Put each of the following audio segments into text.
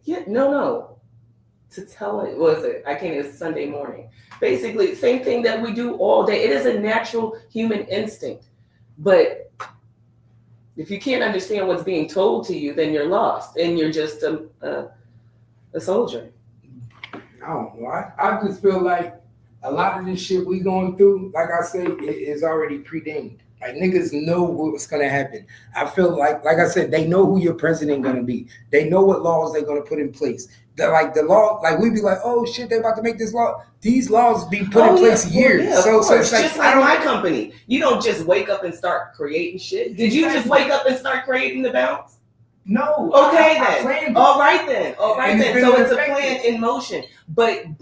Yeah, no. To tell it, was it? I can't. It's Sunday morning. Basically, same thing that we do all day. It is a natural human instinct, but if you can't understand what's being told to you, then you're lost, and you're just a soldier. I don't know. I just feel like a lot of this shit we going through, like I say, it is already predetermined. Like niggas know what's gonna happen. I feel like I said, they know who your president gonna be. They know what laws they're gonna put in place. Like the law, like we be like, oh shit, they about to make this law. These laws be put in place years. Yeah, so it's like, just like my company. You don't just wake up and start creating shit. Did you just wake up and start creating the bounce? No. Okay then. All right then. So it's a plan in motion. But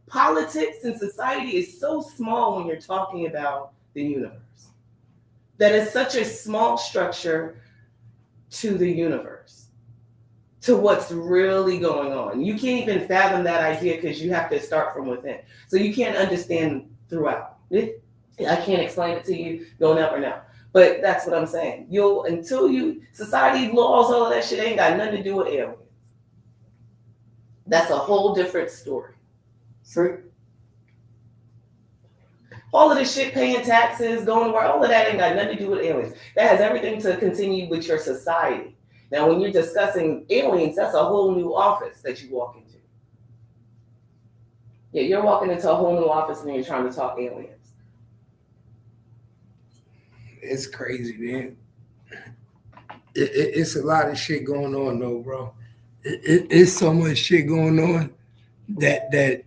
politics and society is so small when you're talking about the universe. That is such a small structure to the universe, to what's really going on. You can't even fathom that idea because you have to start from within. So you can't understand throughout. I can't explain it to you. You'll never know. But that's what I'm saying. Society, laws, all of that shit ain't got nothing to do with aliens. That's a whole different story. So, all of this shit, paying taxes, going to work, all of that ain't got nothing to do with aliens. That has everything to continue with your society. Now, when you're discussing aliens, that's a whole new office that you walk into. Yeah, you're walking into a whole new office when you're trying to talk aliens. It's crazy, man. It's a lot of shit going on, though, bro. It's so much shit going on that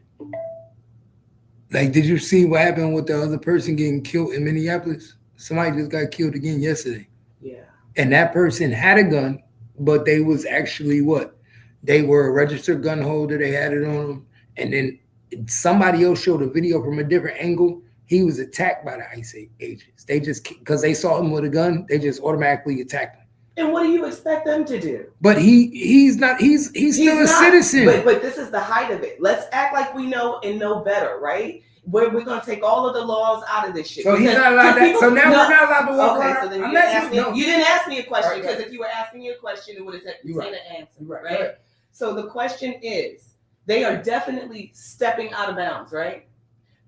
like, did you see what happened with the other person getting killed in Minneapolis? Somebody just got killed again yesterday. Yeah. And that person had a gun, but they was actually what? They were a registered gun holder. They had it on them. And then somebody else showed a video from a different angle. He was attacked by the ICE agents. They just, because they saw him with a gun, they just automatically attacked him. And what do you expect them to do? But he's still a citizen. But this is the height of it. Let's act like we know and know better, right? We're going to take all of the laws out of this shit. So he's not allowed that. So now we're not allowed to walk around. Okay, so then you didn't ask me a question, because if you were asking me a question, it would have said an answer, right? So the question is, they are definitely stepping out of bounds, right?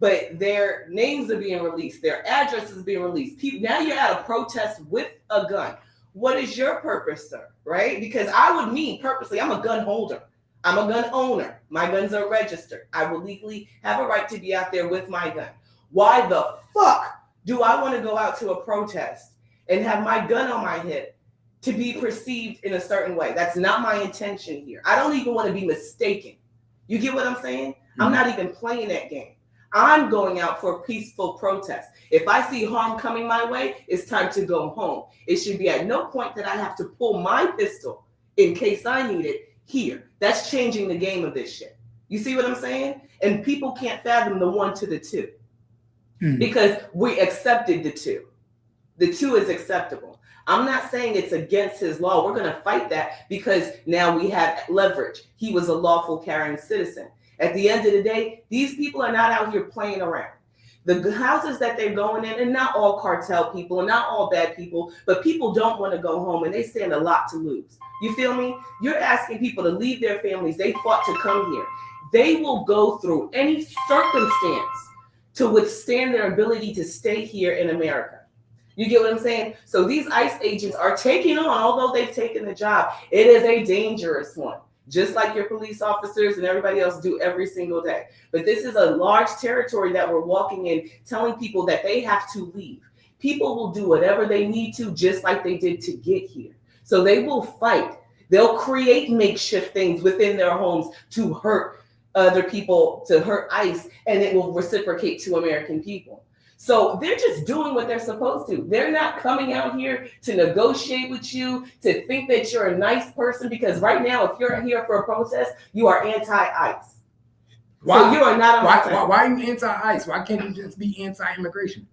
But their names are being released. Their addresses are being released. Now you're at a protest with a gun. What is your purpose, sir? Right? Because I would mean purposely, I'm a gun holder. I'm a gun owner. My guns are registered. I will legally have a right to be out there with my gun. Why the fuck do I want to go out to a protest and have my gun on my hip to be perceived in a certain way? That's not my intention here. I don't even want to be mistaken. You get what I'm saying? Mm-hmm. I'm not even playing that game. I'm going out for peaceful protest. If I see harm coming my way, it's time to go home. It should be at no point that I have to pull my pistol in case I need it here. That's changing the game of this shit. You see what I'm saying? And people can't fathom the 1 to the 2 because we accepted the 2. The 2 is acceptable. I'm not saying it's against his law. We're going to fight that because now we have leverage. He was a lawful carrying citizen. At the end of the day, these people are not out here playing around. The houses that they're going in, and not all cartel people and not all bad people, but people don't want to go home and they stand a lot to lose. You feel me? You're asking people to leave their families. They fought to come here. They will go through any circumstance to withstand their ability to stay here in America. You get what I'm saying? So these ICE agents are taking on, although they've taken the job, it is a dangerous one. Just like your police officers and everybody else do every single day. But this is a large territory that we're walking in, telling people that they have to leave. People will do whatever they need to, just like they did to get here. So they will fight. They'll create makeshift things within their homes to hurt other people, to hurt ICE, and it will reciprocate to American people. So they're just doing what they're supposed to. They're not coming out here to negotiate with you, to think that you're a nice person, because right now, if you're here for a protest, you are anti-ICE. Why? So you are not. Why are you anti-ICE? Why can't you just be anti-immigration?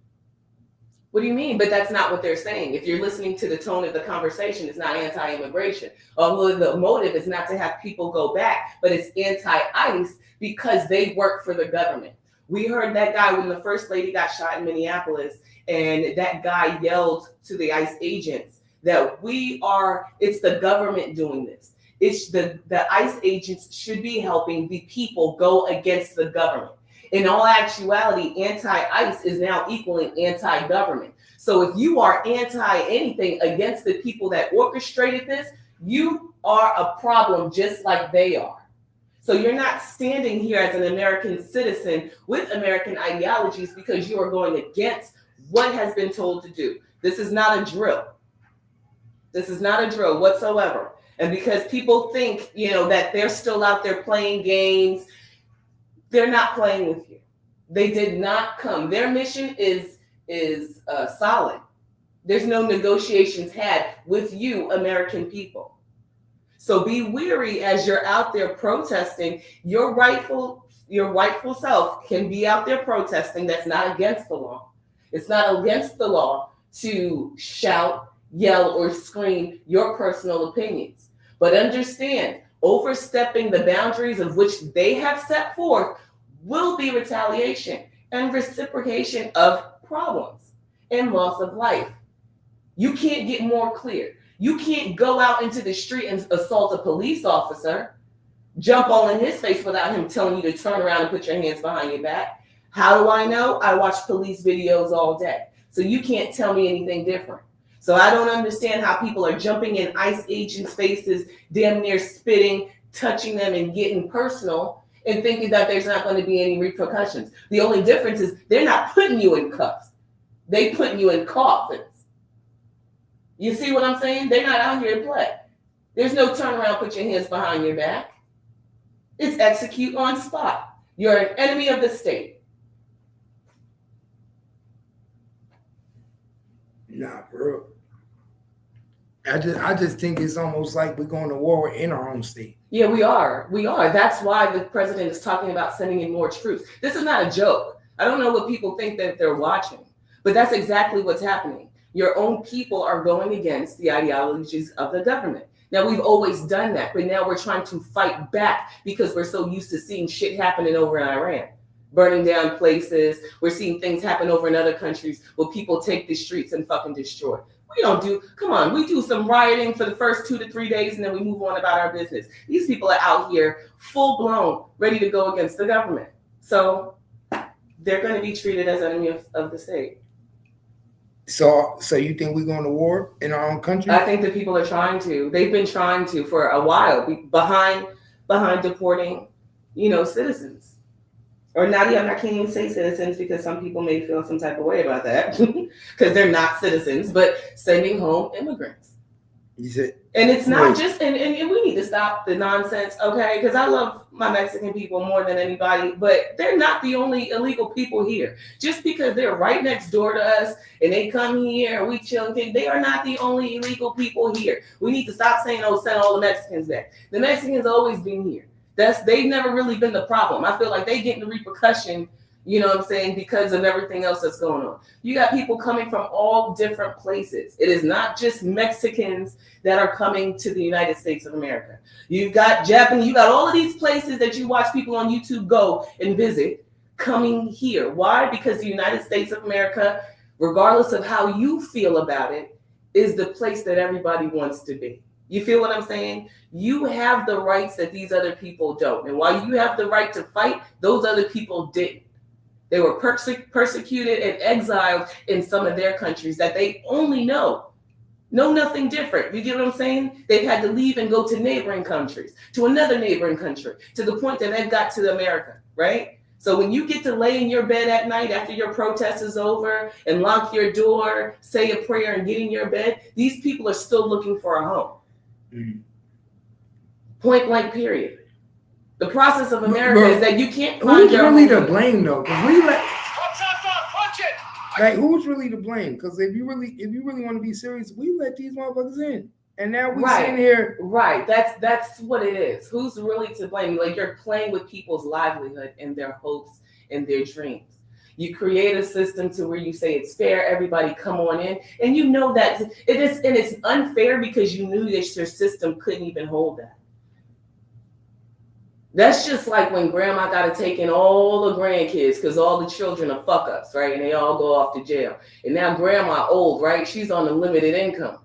What do you mean? But that's not what they're saying. If you're listening to the tone of the conversation, it's not anti-immigration. Although the motive is not to have people go back, but it's anti-ICE because they work for the government. We heard that guy when the first lady got shot in Minneapolis, and that guy yelled to the ICE agents that it's the government doing this. It's the ICE agents should be helping the people go against the government. In all actuality, anti-ICE is now equaling anti-government. So if you are anti-anything against the people that orchestrated this, you are a problem just like they are. So you're not standing here as an American citizen with American ideologies because you are going against what has been told to do. This is not a drill. This is not a drill whatsoever. And because people think, that they're still out there playing games, they're not playing with you. They did not come. Their mission is solid. There's no negotiations had with you, American people. So be weary as you're out there protesting. Your rightful self can be out there protesting. That's not against the law. It's not against the law to shout, yell, or scream your personal opinions. But understand, overstepping the boundaries of which they have set forth will be retaliation and reciprocation of problems and loss of life. You can't get more clear. You can't go out into the street and assault a police officer, jump all in his face without him telling you to turn around and put your hands behind your back. How do I know? I watch police videos all day. So you can't tell me anything different. So I don't understand how people are jumping in ICE agents' faces, damn near spitting, touching them and getting personal and thinking that there's not going to be any repercussions. The only difference is they're not putting you in cuffs. They putting you in coffins. You see what I'm saying? They're not out here to play. There's no turn around, put your hands behind your back. It's execute on spot. You're an enemy of the state. Nah, bro. I just think it's almost like we're going to war in our own state. Yeah, we are. We are. That's why the president is talking about sending in more troops. This is not a joke. I don't know what people think that they're watching, but that's exactly what's happening. Your own people are going against the ideologies of the government. Now, we've always done that, but now we're trying to fight back because we're so used to seeing shit happening over in Iran, burning down places. We're seeing things happen over in other countries where people take the streets and fucking destroy. We do some rioting for the first 2 to 3 days and then we move on about our business. These people are out here full blown, ready to go against the government. So they're going to be treated as enemy of the state. So you think we're going to war in our own country? I think that people are trying to. They've been trying to for a while, behind deporting, citizens. Or not even, I can't even say citizens because some people may feel some type of way about that because they're not citizens, but sending home immigrants. And it's not just, and we need to stop the nonsense, okay? Because I love my Mexican people more than anybody, but they're not the only illegal people here. Just because they're right next door to us and they come here and we chill, they are not the only illegal people here. We need to stop saying, send all the Mexicans back. The Mexicans always been here. They've never really been the problem. I feel like they get the repercussion, because of everything else that's going on. You got people coming from all different places. It is not just Mexicans that are coming to the United States of America. You've got Japanese, you got all of these places that you watch people on YouTube go and visit coming here. Why? Because the United States of America, regardless of how you feel about it, is the place that everybody wants to be. You feel what I'm saying? You have the rights that these other people don't. And while you have the right to fight, those other people didn't. They were persecuted and exiled in some of their countries that they only know nothing different. You get what I'm saying? They've had to leave and go to neighboring countries, to another neighboring country, to the point that they've got to America, right? So when you get to lay in your bed at night after your protest is over and lock your door, say a prayer and get in your bed, these people are still looking for a home. Mm-hmm. Point blank, period. The process of America is that you can't find your really to blame though? Because who's really to blame? Because if you really want to be serious, we let these motherfuckers in, and now we sitting here. Right. That's what it is. Who's really to blame? Like, you're playing with people's livelihood and their hopes and their dreams. You create a system to where you say it's fair, everybody come on in, and you know that it is, and it's unfair because you knew that your system couldn't even hold that. That's just like when grandma got to take in all the grandkids because all the children are fuck ups, right? And they all go off to jail. And now grandma old, right? She's on a limited income.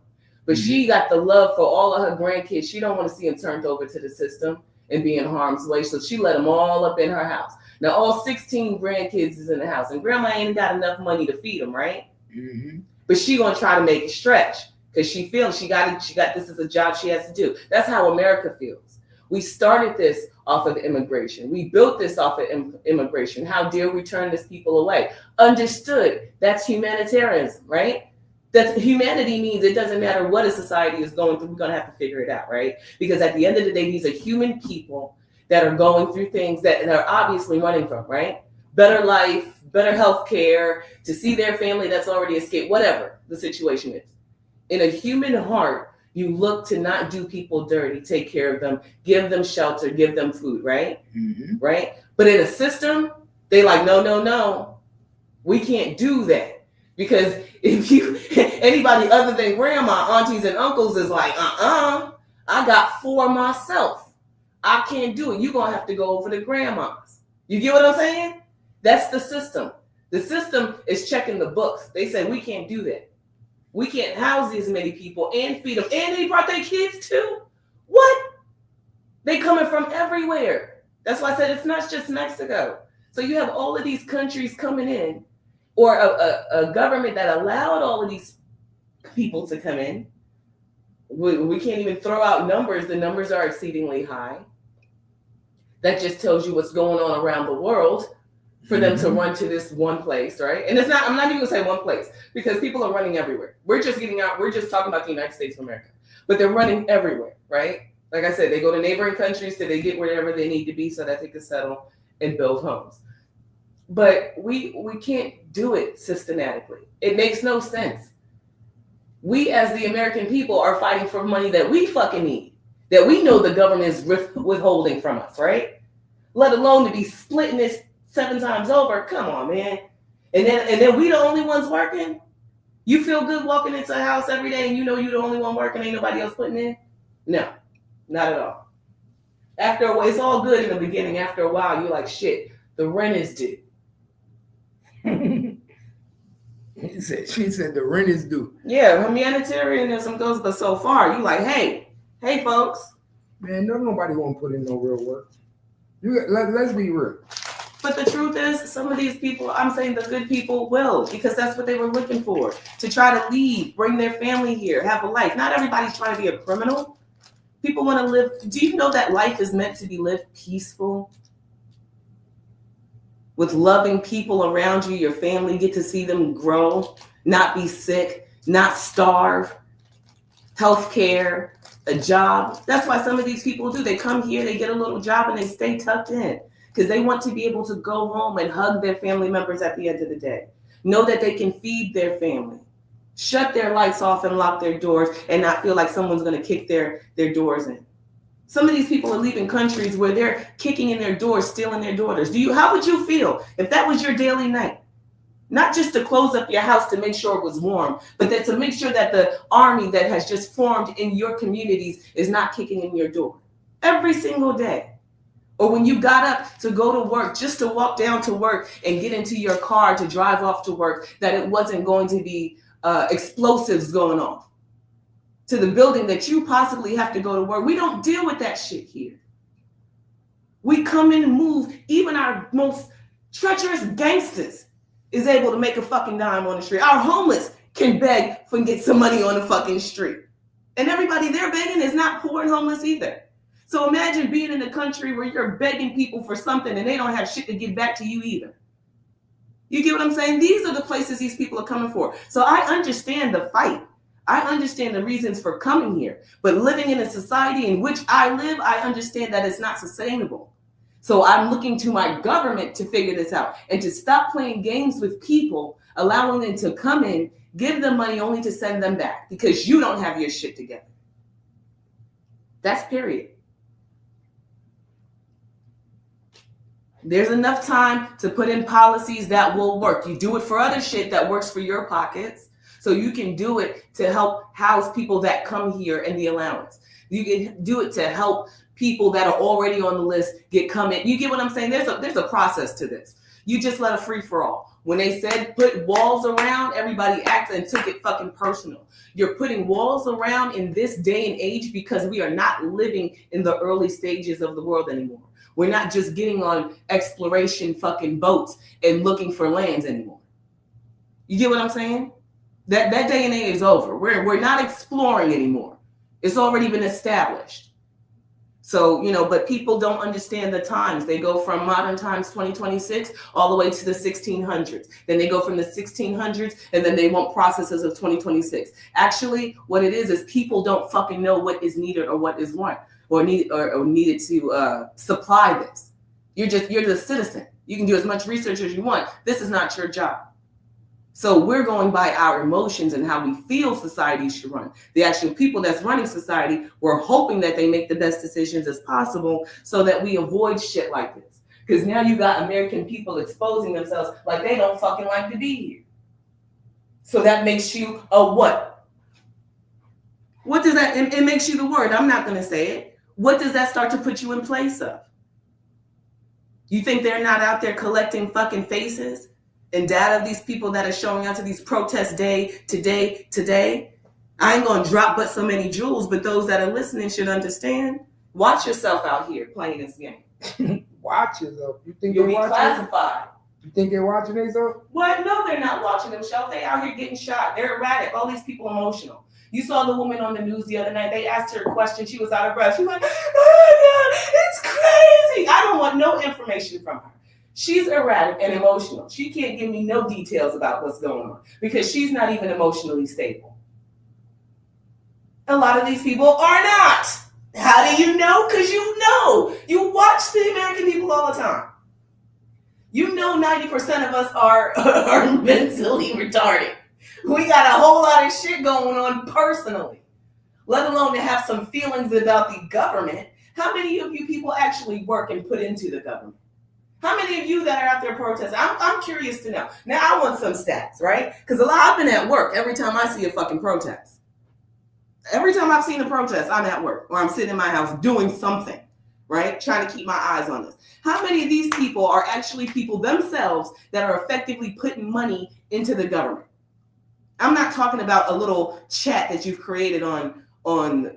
But she got the love for all of her grandkids. She don't want to see them turned over to the system and be in harm's way. So she let them all up in her house. Now all 16 grandkids is in the house, and grandma ain't got enough money to feed them, right? Mm-hmm. But she gonna try to make it stretch because she feels she got this is a job she has to do. That's how America feels. We started this off of immigration. We built this off of immigration. How dare we turn these people away? Understood. That's humanitarianism, right? That's humanity means it doesn't matter what a society is going through. We're going to have to figure it out, right? Because at the end of the day, these are human people that are going through things that they're obviously running from, right? Better life, better health care, to see their family that's already escaped, whatever the situation is. In a human heart, you look to not do people dirty, take care of them, give them shelter, give them food, right? Mm-hmm. Right? But in a system, they like, no, we can't do that. Because if anybody other than grandma, aunties, and uncles is like, I got 4 myself. I can't do it. You're going to have to go over to grandma's. You get what I'm saying? That's the system. The system is checking the books. They say, we can't do that. We can't house these many people and feed them. And they brought their kids too. What? They coming from everywhere. That's why I said it's not just Mexico. So you have all of these countries coming in, or a government that allowed all of these people to come in. We can't even throw out numbers. The numbers are exceedingly high. That just tells you what's going on around the world for them to run to this one place, right? And it's not, I'm not even gonna say one place, because people are running everywhere. We're just talking about the United States of America, but they're running everywhere, right? Like I said, they go to neighboring countries till they get wherever they need to be so that they can settle and build homes. But we can't do it systematically. It makes no sense. We as the American people are fighting for money that we fucking need, that we know the government is withholding from us, right? Let alone to be splitting this 7 times over. Come on, man. And then we the only ones working? You feel good walking into a house every day and you know you're the only one working, ain't nobody else putting in? No, not at all. After a while, it's all good in the beginning. After a while, you're like, shit, the rent is due. She said the rent is due. Yeah, humanitarianism goes but so far. You like, hey folks. Man, nobody want to put in no real work. Let's be real. But the truth is, some of these people, I'm saying the good people will, because that's what they were looking for. To try to leave, bring their family here, have a life. Not everybody's trying to be a criminal. People want to live. Do you know that life is meant to be lived peaceful? With loving people around you, your family, get to see them grow, not be sick, not starve, health care, a job. That's why some of these people do. They come here, they get a little job, and they stay tucked in because they want to be able to go home and hug their family members at the end of the day. Know that they can feed their family, shut their lights off and lock their doors and not feel like someone's going to kick their doors in. Some of these people are leaving countries where they're kicking in their doors, stealing their daughters. How would you feel if that was your daily night? Not just to close up your house to make sure it was warm, but that to make sure that the army that has just formed in your communities is not kicking in your door every single day. Or when you got up to go to work, just to walk down to work and get into your car to drive off to work, that it wasn't going to be explosives going off to the building that you possibly have to go to work. We don't deal with that shit here. We come in and move. Even our most treacherous gangsters is able to make a fucking dime on the street. Our homeless can beg for and get some money on the fucking street. And everybody they're begging is not poor and homeless either. So imagine being in a country where you're begging people for something and they don't have shit to give back to you either. You get what I'm saying? These are the places these people are coming for. So I understand the fight. I understand the reasons for coming here, but living in a society in which I live, I understand that it's not sustainable. So I'm looking to my government to figure this out and to stop playing games with people, allowing them to come in, give them money only to send them back because you don't have your shit together. That's period. There's enough time to put in policies that will work. You do it for other shit that works for your pockets. So you can do it to help house people that come here in the allowance. You can do it to help people that are already on the list come in. You get what I'm saying? There's a process to this. You just let a free for all. When they said put walls around, everybody acted and took it fucking personal. You're putting walls around in this day and age because we are not living in the early stages of the world anymore. We're not just getting on exploration fucking boats and looking for lands anymore. You get what I'm saying? That day and age is over. We're not exploring anymore. It's already been established. So, but people don't understand the times. They go from modern times, 2026, all the way to the 1600s. Then they go from the 1600s, and then they want processes of 2026. Actually, what it is people don't fucking know what is needed or what is want or needed to supply this. You're the citizen. You can do as much research as you want. This is not your job. So we're going by our emotions and how we feel society should run. The actual people that's running society, we're hoping that they make the best decisions as possible so that we avoid shit like this. Because now you got American people exposing themselves like they don't fucking like to be here. So that makes you a what? What does that, it makes you the word. I'm not going to say it. What does that start to put you in place of? You think they're not out there collecting fucking faces and data of these people that are showing up to these protests today? I ain't gonna drop but so many jewels, but those that are listening should understand. Watch yourself out here playing this game. Watch yourself. You think you'll be classified? You think they're watching themselves? What? No, they're not watching themselves. They out here getting shot. They're erratic. All these people emotional. You saw the woman on the news the other night. They asked her a question. She was out of breath. She was like, "Oh my God, it's crazy." I don't want no information from her. She's erratic and emotional. She can't give me no details about what's going on because she's not even emotionally stable. A lot of these people are not. How do you know? Because you know. You watch the American people all the time. You know 90% of us are mentally retarded. We got a whole lot of shit going on personally, let alone to have some feelings about the government. How many of you people actually work and put into the government? How many of you that are out there protesting? I'm curious to know. Now, I want some stats, right? Because I've been at work every time I see a fucking protest. Every time I've seen a protest, I'm at work or I'm sitting in my house doing something, right? Trying to keep my eyes on this. How many of these people are actually people themselves that are effectively putting money into the government? I'm not talking about a little chat that you've created on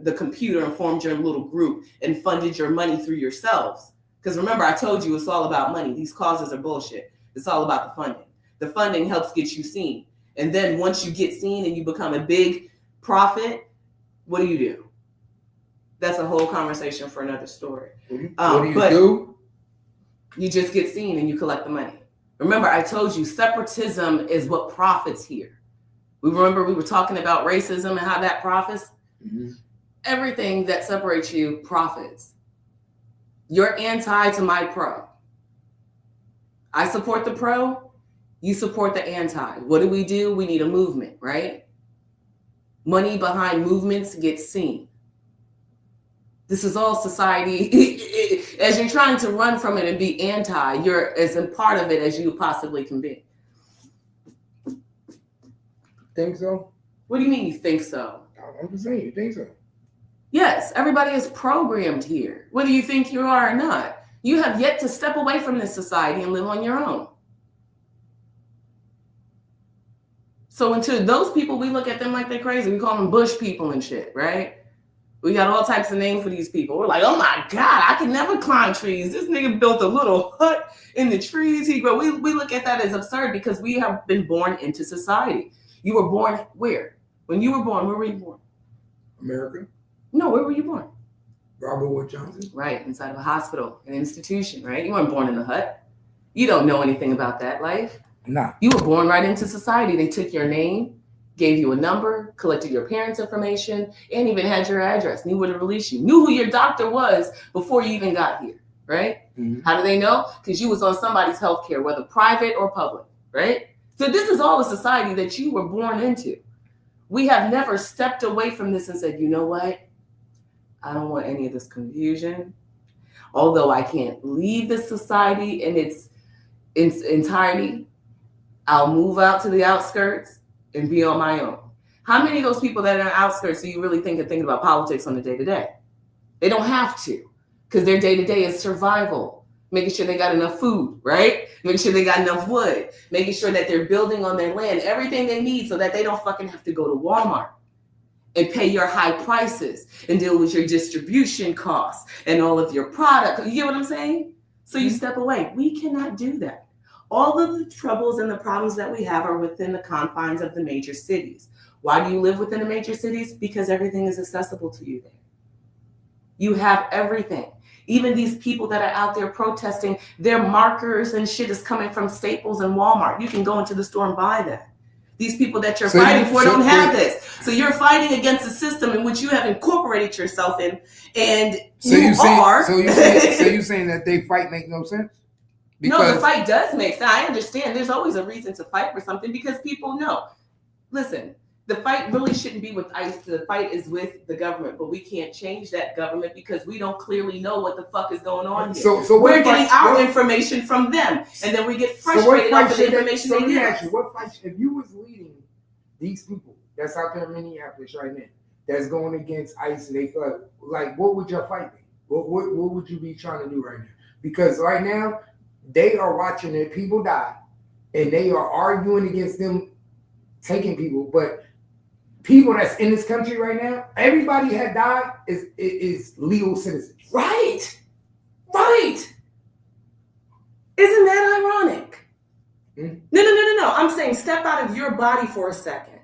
the computer and formed your little group and funded your money through yourselves. Because remember, I told you it's all about money. These causes are bullshit. It's all about the funding. The funding helps get you seen. And then once you get seen and you become a big profit, what do? That's a whole conversation for another story. What do you do? You just get seen and you collect the money. Remember, I told you separatism is what profits here. We were talking about racism and how that profits. Mm-hmm. Everything that separates you profits. You're anti to my pro. I support the pro. You support the anti. What do? We need a movement, right? Money behind movements gets seen. This is all society. As you're trying to run from it and be anti, you're as a part of it as you possibly can be. Think so? What do you mean you think so? I'm just saying, you think so? Yes, everybody is programmed here, whether you think you are or not. You have yet to step away from this society and live on your own. So until those people, we look at them like they're crazy. We call them bush people and shit, right? We got all types of names for these people. We're like, oh my God, I can never climb trees. This nigga built a little hut in the trees. We look at that as absurd because we have been born into society. You were born where? When you were born, where were you born? America. No, where were you born? Robert Wood Johnson. Right, inside of a hospital, an institution, right? You weren't born in a hut. You don't know anything about that life. Nah. You were born right into society. They took your name, gave you a number, collected your parents' information, and even had your address, knew where to release you, knew who your doctor was before you even got here, right? Mm-hmm. How do they know? Because you was on somebody's healthcare, whether private or public, right? So this is all the society that you were born into. We have never stepped away from this and said, you know what? I don't want any of this confusion. Although I can't leave this society in its entirety, I'll move out to the outskirts and be on my own. How many of those people that are in the outskirts do you really think are thinking about politics on the day-to-day? They don't have to, because their day-to-day is survival. making sure they got enough food, right? Making sure they got enough wood, making sure that they're building on their land, everything they need so that they don't fucking have to go to Walmart and pay your high prices and deal with your distribution costs and all of your product. You get what I'm saying? So you step away. We cannot do that. All of the troubles and the problems that we have are within the confines of the major cities. Why do you live within the major cities? Because everything is accessible to you there. You have everything. Even these people that are out there protesting, their markers and shit is coming from Staples and Walmart. You can go into the store and buy that. These people that you're fighting for don't have this. So you're fighting against a system in which you have incorporated yourself in, and So you're saying that they fight make no sense? Because no, the fight does make sense. I understand. There's always a reason to fight for something because people know. Listen, the fight really shouldn't be with ICE. The fight is with the government, but we can't change that government because we don't clearly know what the fuck is going on here. So we're getting our information from them, and then we get frustrated off of the information they give us. What fight, if you was leading these people that's out there in Minneapolis right now, that's going against ICE, and they feel like what would your fight be? What would you be trying to do right now? Because right now, they are watching their people die, and they are arguing against them taking people, but people that's in this country right now, everybody had died is legal citizens. Right. Isn't that ironic? Mm-hmm. No. I'm saying step out of your body for a second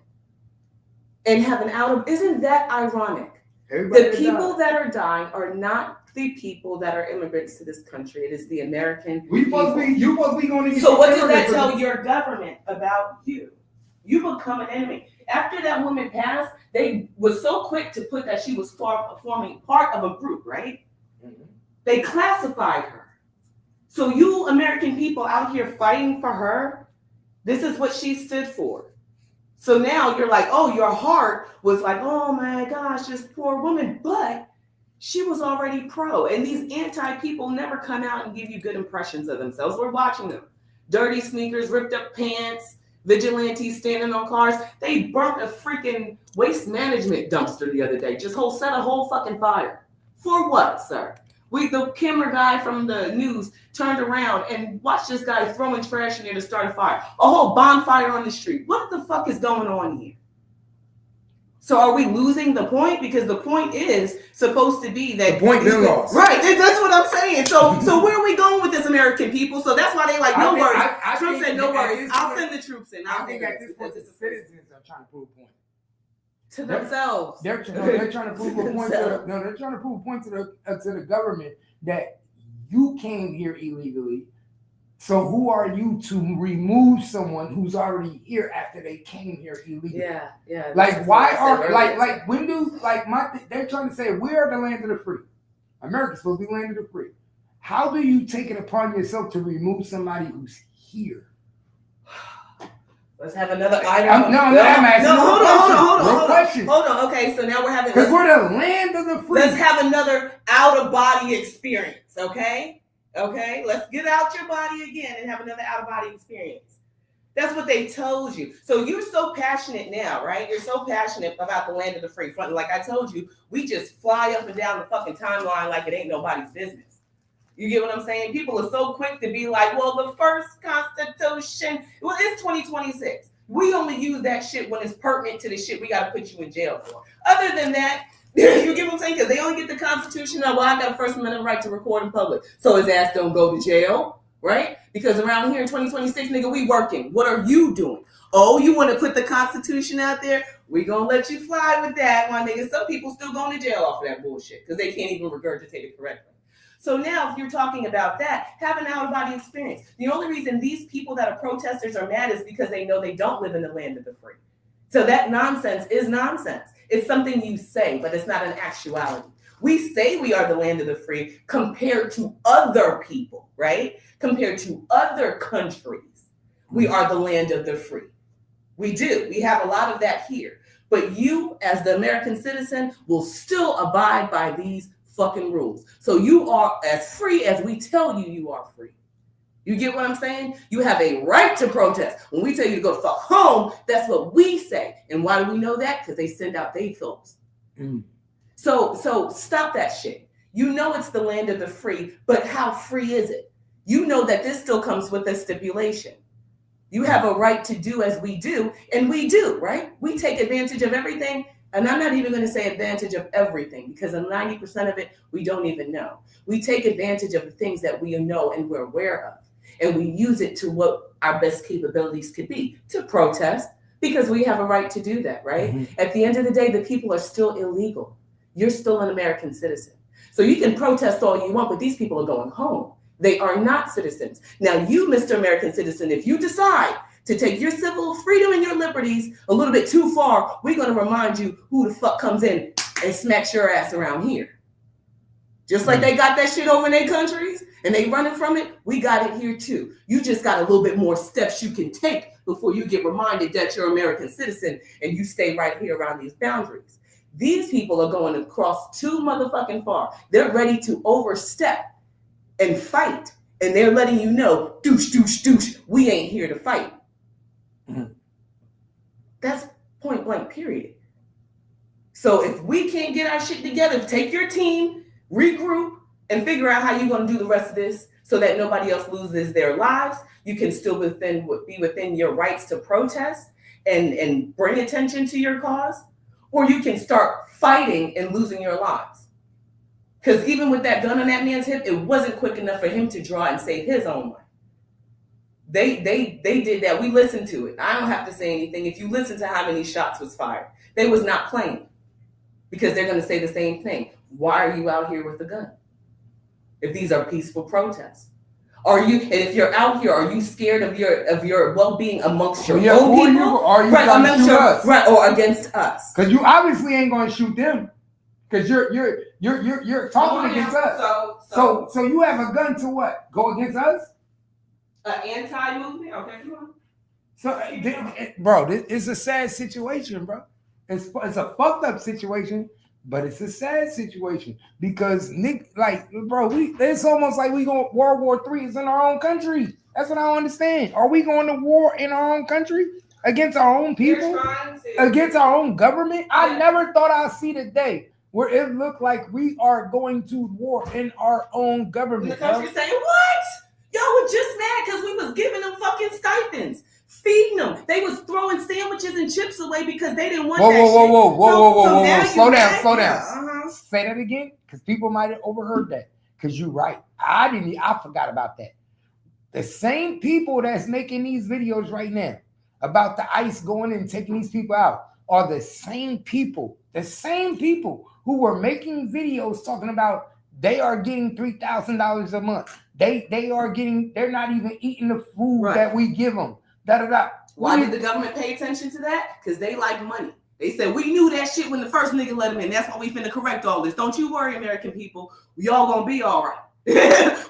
and have an out of. Isn't that ironic? The people that are dying are not the people that are immigrants to this country. It is the American people. You must be going to. So what does that tell your government about you? You become an enemy. After that woman passed, they was so quick to put that she was forming part of a group, right? Mm-hmm. They classified her. So you American people out here fighting for her, this is what she stood for. So now you're like, oh, your heart was like, oh my gosh, this poor woman. But she was already pro. And these anti-people never come out and give you good impressions of themselves. We're watching them. Dirty sneakers, ripped up pants, vigilantes standing on cars. They burnt a freaking waste management dumpster the other day. Just set a whole fucking fire. For what, sir? The camera guy from the news turned around and watched this guy throwing trash in there to start a fire. A whole bonfire on the street. What the fuck is going on here? So are we losing the point? Because the point is supposed to be that the point been lost. Right. That's what I'm saying. So where are we going with this, American people? So that's why they like, no worries. Trump said, no worries. I'll send the troops in. I think at this point, the citizens are trying to prove a point. To themselves. They're trying to prove a point they're trying to prove a point to the government that you came here illegally. So who are you to remove someone who's already here after they came here illegally? Yeah. Like why are they're trying to say we are the land of the free. America's supposed to be the land of the free. How do you take it upon yourself to remove somebody who's here? Let's have another item. Hold on. Okay, so now we're having because we're the land of the free. Let's have another out-of-body experience. Okay, let's get out your body again and have another out-of-body experience. That's what they told you. So you're so passionate now, right? You're so passionate about the land of the free. Like I told you, we just fly up and down the fucking timeline like it ain't nobody's business. You get what I'm saying? People are so quick to be like, well, the first Constitution, it's 2026. We only use that shit when it's pertinent to the shit we got to put you in jail for. Other than that, you get what I'm saying? Because they only get the Constitution. Well, I got a First Amendment right to record in public. So his ass don't go to jail, right? Because around here in 2026, nigga, we working. What are you doing? Oh, you want to put the Constitution out there? We gonna let you fly with that, my nigga. Some people still going to jail off of that bullshit because they can't even regurgitate it correctly. So now, if you're talking about that, have an out-of-body experience. The only reason these people that are protesters are mad is because they know they don't live in the land of the free. So that nonsense is nonsense. It's something you say, but it's not an actuality. We say we are the land of the free compared to other people, right? Compared to other countries. We are the land of the free. We do. We have a lot of that here. But you, as the American citizen, will still abide by these fucking rules. So you are as free as we tell you you are free. You get what I'm saying? You have a right to protest. When we tell you to go fuck home, that's what we say. And why do we know that? Because they send out they folks. So stop that shit. You know it's the land of the free, but how free is it? you know that this still comes with a stipulation. You have a right to do as we do, and we do, right? We take advantage of everything, and I'm not even going to say advantage of everything, because in 90% of it, we don't even know. We take advantage of the things that we know and we're aware of, and we use it to what our best capabilities could be, to protest, because we have a right to do that, right? Mm-hmm. At the end of the day, the people are still illegal. You're still an American citizen. So you can protest all you want, but these people are going home. They are not citizens. Now, you, Mr. American citizen, if you decide to take your civil freedom and your liberties a little bit too far, we're going to remind you who the fuck comes in and smacks your ass around here. Just like they got that shit over in their countries and they running from it, we got it here too. You just got a little bit more steps you can take before you get reminded that you're an American citizen and you stay right here around these boundaries. These people are going across too motherfucking far. They're ready to overstep and fight. And they're letting you know, douche, douche, douche, we ain't here to fight. Mm-hmm. That's point blank, period. So if we can't get our shit together, take your team, regroup, and figure out how you're going to do the rest of this so that nobody else loses their lives. You can still be within your rights to protest and bring attention to your cause. Or you can start fighting and losing your lives. Because even with that gun on that man's hip, it wasn't quick enough for him to draw and save his own life. They did that. We listened to it. I don't have to say anything. If you listen to how many shots was fired, they was not playing. Because they're going to say the same thing. Why are you out here with a gun? If these are peaceful protests. And if you're out here, are you scared of your well-being amongst your own people? Or are you trying to shoot us? Right, or against us? Because you obviously ain't going to shoot them. Because you're talking against us. So you have a gun to what? Go against us? An anti-movement? Okay, come on. So, bro, it's a sad situation, bro. It's a fucked up situation, but it's a sad situation because it's almost like we going World War III is in our own country. That's what I don't understand. Are we going to war in our own country against our own people, against our own government? Yeah. I never thought I'd see the day where it looked like we are going to war in our own government. And the country saying, what? Y'all were just mad because we was giving them fucking stipends, feeding them. They was throwing sandwiches and chips away because they didn't want that shit. Whoa. Slow down. Uh-huh. Say that again, because people might have overheard that. Because you're right. I forgot about that. The same people that's making these videos right now about the ICE going and taking these people out are the same people who were making videos talking about they are getting $3,000 a month. They're not even eating the food that we give them. Why did the government pay attention to that? Because they like money. They said, we knew that shit when the first nigga let them in. That's why we finna correct all this. Don't you worry, American people. We all gonna be all right.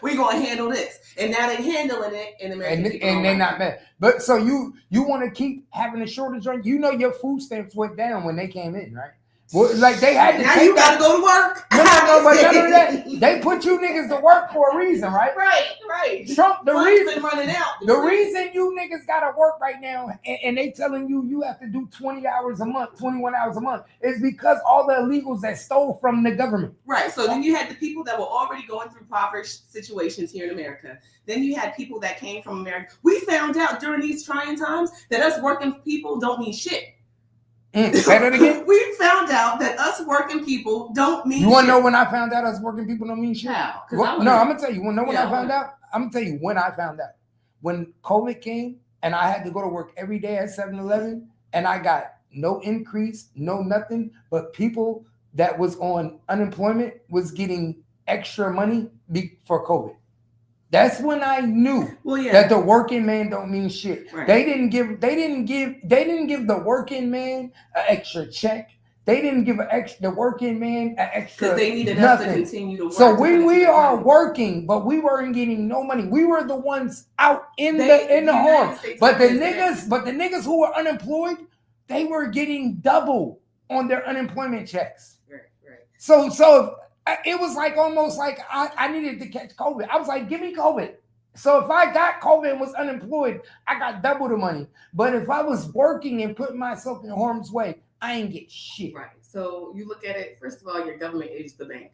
We gonna handle this. And now they're handling it in American people. And they're not mad. But so you want to keep having a shortage on, you know, your food stamps went down when they came in, right? Well, like they had to. Now you gotta go to work. No, but none of that. They put you niggas to work for a reason, right? Right. Trump, the reason running out. The reason you niggas gotta work right now, and they telling you have to do 20 hours a month, 21 hours a month, is because all the illegals that stole from the government. Right. So then you had the people that were already going through impoverished situations here in America. Then you had people that came from America. We found out during these trying times that us working people don't mean shit. Say that again. We found out that us working people don't mean shit. You want to know when I found out us working people don't mean shit? How? No, I'm going to tell you. You want to know when I found out? I'm going to tell you when I found out. When COVID came and I had to go to work every day at 7-Eleven and I got no increase, no nothing, but people that was on unemployment was getting extra money for COVID. That's when I knew that the working man don't mean shit. Right. They didn't give the working man an extra check. They didn't give the working man an extra because they needed nothing. Us to continue to work. So we are working, but we weren't getting no money. We were the ones out in the harm. But the niggas who were unemployed, they were getting double on their unemployment checks. Right. So it was like almost like I needed to catch COVID. I was like, give me COVID. So if I got COVID and was unemployed, I got double the money. But if I was working and putting myself in harm's way, I ain't get shit. Right. So you look at it, first of all, your government is the bank.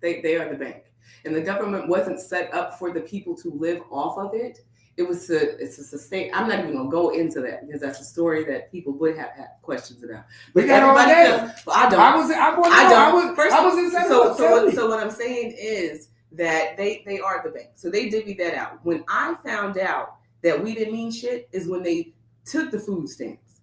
They are the bank. and the government wasn't set up for the people to live off of it. It's a sustain. I'm not even gonna go into that because that's a story that people would have had questions about. But everybody does. But I don't. I was in So what I'm saying is that they are the bank. So they divvied that out. When I found out that we didn't mean shit is when they took the food stamps,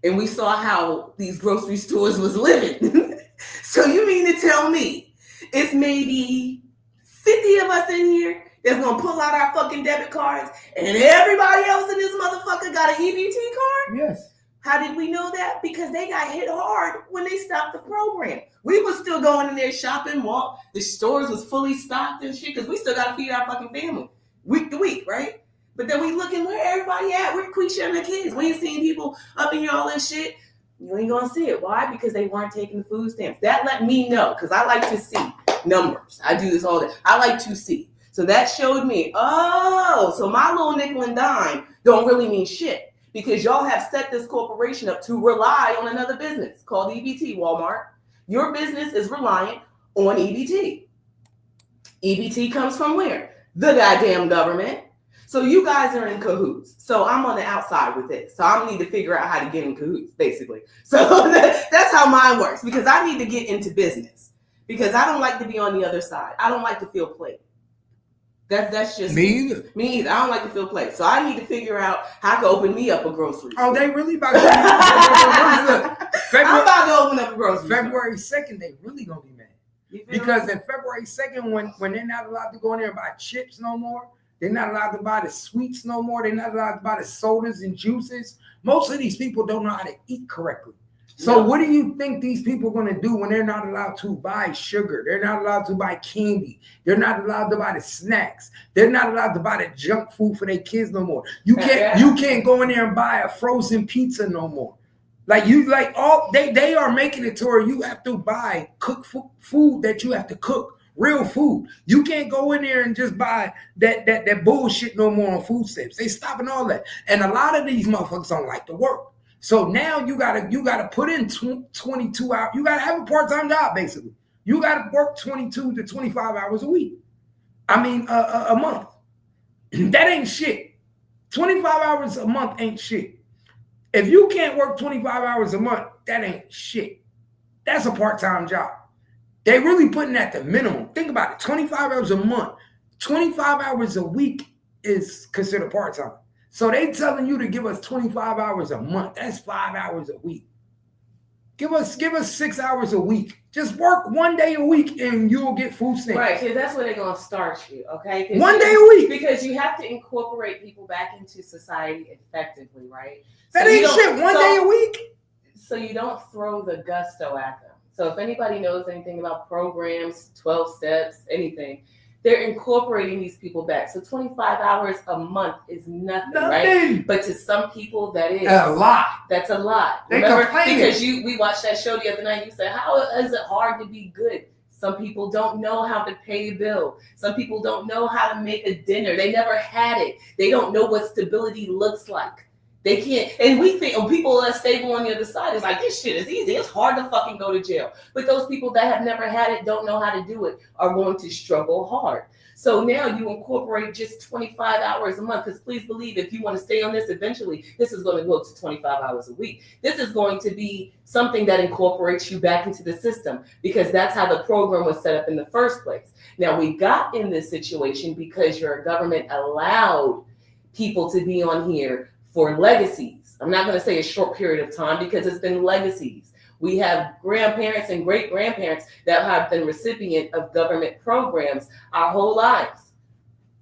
and we saw how these grocery stores was living. So you mean to tell me it's maybe 50 of us in here that's gonna pull out our fucking debit cards, and everybody else in this motherfucker got an EBT card? Yes. How did we know that? Because they got hit hard when they stopped the program. We was still going in there shopping, the stores was fully stocked and shit, because we still gotta feed our fucking family week to week, right? But then we looking where everybody at, where Quisha and the kids. We ain't seeing people up in here all this shit. You ain't gonna see it. Why? Because they weren't taking the food stamps. That let me know, because I like to see numbers. I do this all day. I like to see. So that showed me, so my little nickel and dime don't really mean shit, because y'all have set this corporation up to rely on another business called EBT, Walmart. Your business is reliant on EBT. EBT comes from where? The goddamn government. So you guys are in cahoots. So I'm on the outside with this. So I need to figure out how to get in cahoots, basically. So that's how mine works, because I need to get into business, because I don't like to be on the other side. I don't like to feel played. That's just me either. Me either. I don't like to feel played. So I need to figure out how to open me up a grocery store. Oh, they really about to I'm about to open up a grocery store. February 2nd, they really gonna be mad. Because in February 2nd, when they're not allowed to go in there and buy chips no more, they're not allowed to buy the sweets no more, they're not allowed to buy the sodas and juices. Most of these people don't know how to eat correctly. So what do you think these people are going to do when they're not allowed to buy sugar? They're not allowed to buy candy. They're not allowed to buy the snacks. They're not allowed to buy the junk food for their kids no more. You can't go in there and buy a frozen pizza no more. They are making it to where you have to buy cooked food that you have to cook, real food. You can't go in there and just buy that bullshit no more on food stamps. They stopping all that. And a lot of these motherfuckers don't like to work. So now you gotta put in 22 hours. You gotta have a part-time job, basically. You gotta work 22 to 25 hours a week. I mean, a month. That ain't shit. 25 hours a month ain't shit. If you can't work 25 hours a month, that ain't shit. That's a part-time job. They really putting at the minimum. Think about it. 25 hours a month. 25 hours a week is considered part-time. So they telling you to give us 25 hours a month. That's 5 hours a week. Give us 6 hours a week. Just work 1 day a week and you'll get food stamps. Right, because that's where they're going to start you, okay? 1 day a week. Because you have to incorporate people back into society effectively, right? That ain't shit. 1 day a week. So you don't throw the gusto at them. So if anybody knows anything about programs, 12 steps, anything, they're incorporating these people back. So 25 hours a month is nothing, right? But to some people, that is a lot. That's a lot. They Remember, complaining. because we watched that show the other night. You said, how is it hard to be good? Some people don't know how to pay a bill. Some people don't know how to make a dinner. They never had it. They don't know what stability looks like. They can't, and we think, people that are stable on the other side is like, this shit is easy. It's hard to fucking go to jail. But those people that have never had it, don't know how to do it, are going to struggle hard. So now you incorporate just 25 hours a month, because please believe, if you want to stay on this, eventually this is going to go to 25 hours a week. This is going to be something that incorporates you back into the system, because that's how the program was set up in the first place. Now, we got in this situation because your government allowed people to be on here for legacies. I'm not going to say a short period of time, because it's been legacies. We have grandparents and great grandparents that have been recipient of government programs our whole lives,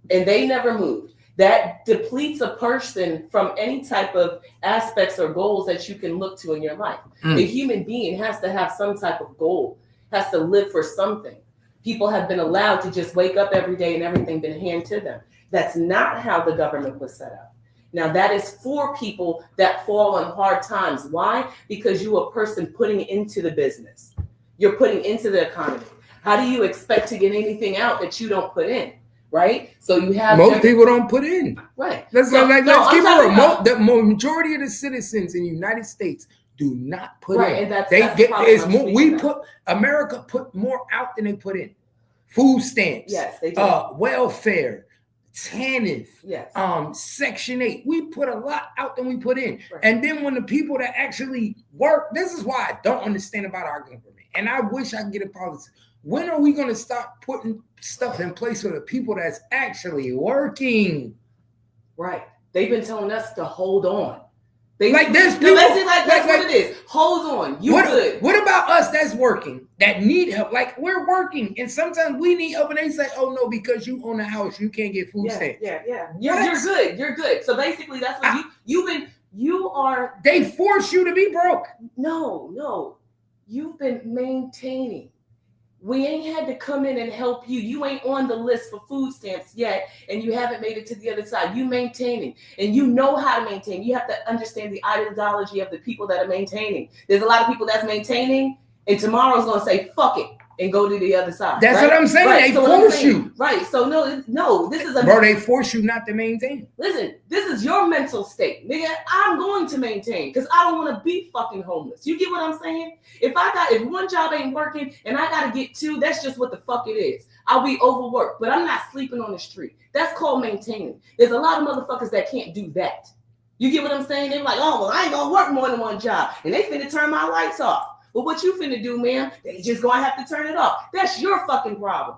and they never moved. That depletes a person from any type of aspects or goals that you can look to in your life. A human being has to have some type of goal, has to live for something. People have been allowed to just wake up every day and everything been handed to them. That's not how the government was set up. Now, that is for people that fall on hard times. Why? Because you're a person putting into the business. You're putting into the economy. How do you expect to get anything out that you don't put in? Right? So you have most people don't put in. Right. Let's give it real. The majority of the citizens in the United States do not put in. And America put more out than they put in. food stamps, Yes, they do. Welfare, TANF, yes, Section 8. We put a lot out than we put in. Right. And then when the people that actually work, this is why I don't understand about our government. And I wish I could get a policy. When are we going to stop putting stuff in place for the people that's actually working? Right. They've been telling us to hold on. Like there's people, that's what it is. Hold on. You good. What about us that's working, that need help? Like we're working, and sometimes we need help, and they say, "Oh no, because you own a house, you can't get food stamps." Yeah. You're good. You're good. So basically, that's what you are. They force you to be broke. No. You've been maintaining. We ain't had to come in and help you. You ain't on the list for food stamps yet, and you haven't made it to the other side. You maintaining, and you know how to maintain. You have to understand the ideology of the people that are maintaining. There's a lot of people that's maintaining, and tomorrow's gonna say fuck it and go to the other side. That's what I'm saying. Right? They force you. Right. So no. This is bro. They force you not to maintain. Listen, this is your mental state, nigga. I'm going to maintain because I don't want to be fucking homeless. You get what I'm saying? If one job ain't working and I gotta get two, that's just what the fuck it is. I'll be overworked, but I'm not sleeping on the street. That's called maintaining. There's a lot of motherfuckers that can't do that. You get what I'm saying? They're like, oh well, I ain't gonna work more than one job, and they finna turn my lights off. Well, what you finna do, man? They just gonna have to turn it off. That's your fucking problem.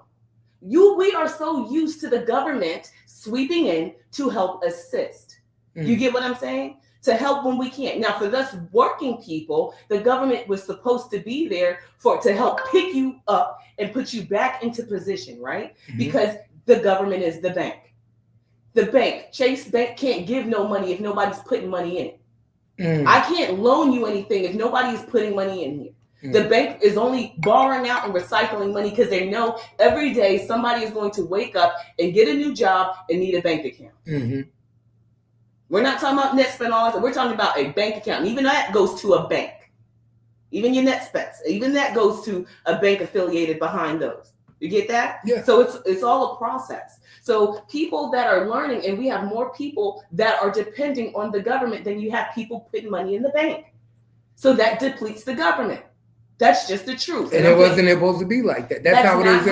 We are so used to the government sweeping in to help assist. You get what I'm saying? To help when we can't. Now, for us working people, the government was supposed to be there to help pick you up and put you back into position, right? Mm-hmm. Because the government is the bank. The bank, Chase Bank, can't give no money if nobody's putting money in. I can't loan you anything if nobody is putting money in here. The bank is only borrowing out and recycling money because they know every day somebody is going to wake up and get a new job and need a bank account. Mm-hmm. We're not talking about net spend all that. We're talking about a bank account. And even that goes to a bank. Even your net spends. Even that goes to a bank affiliated behind those. You get that? Yeah. So it's all a process. So people that are learning, and we have more people that are depending on the government than you have people putting money in the bank. So that depletes the government. That's just the truth. And it wasn't supposed to be like that. That's how it is.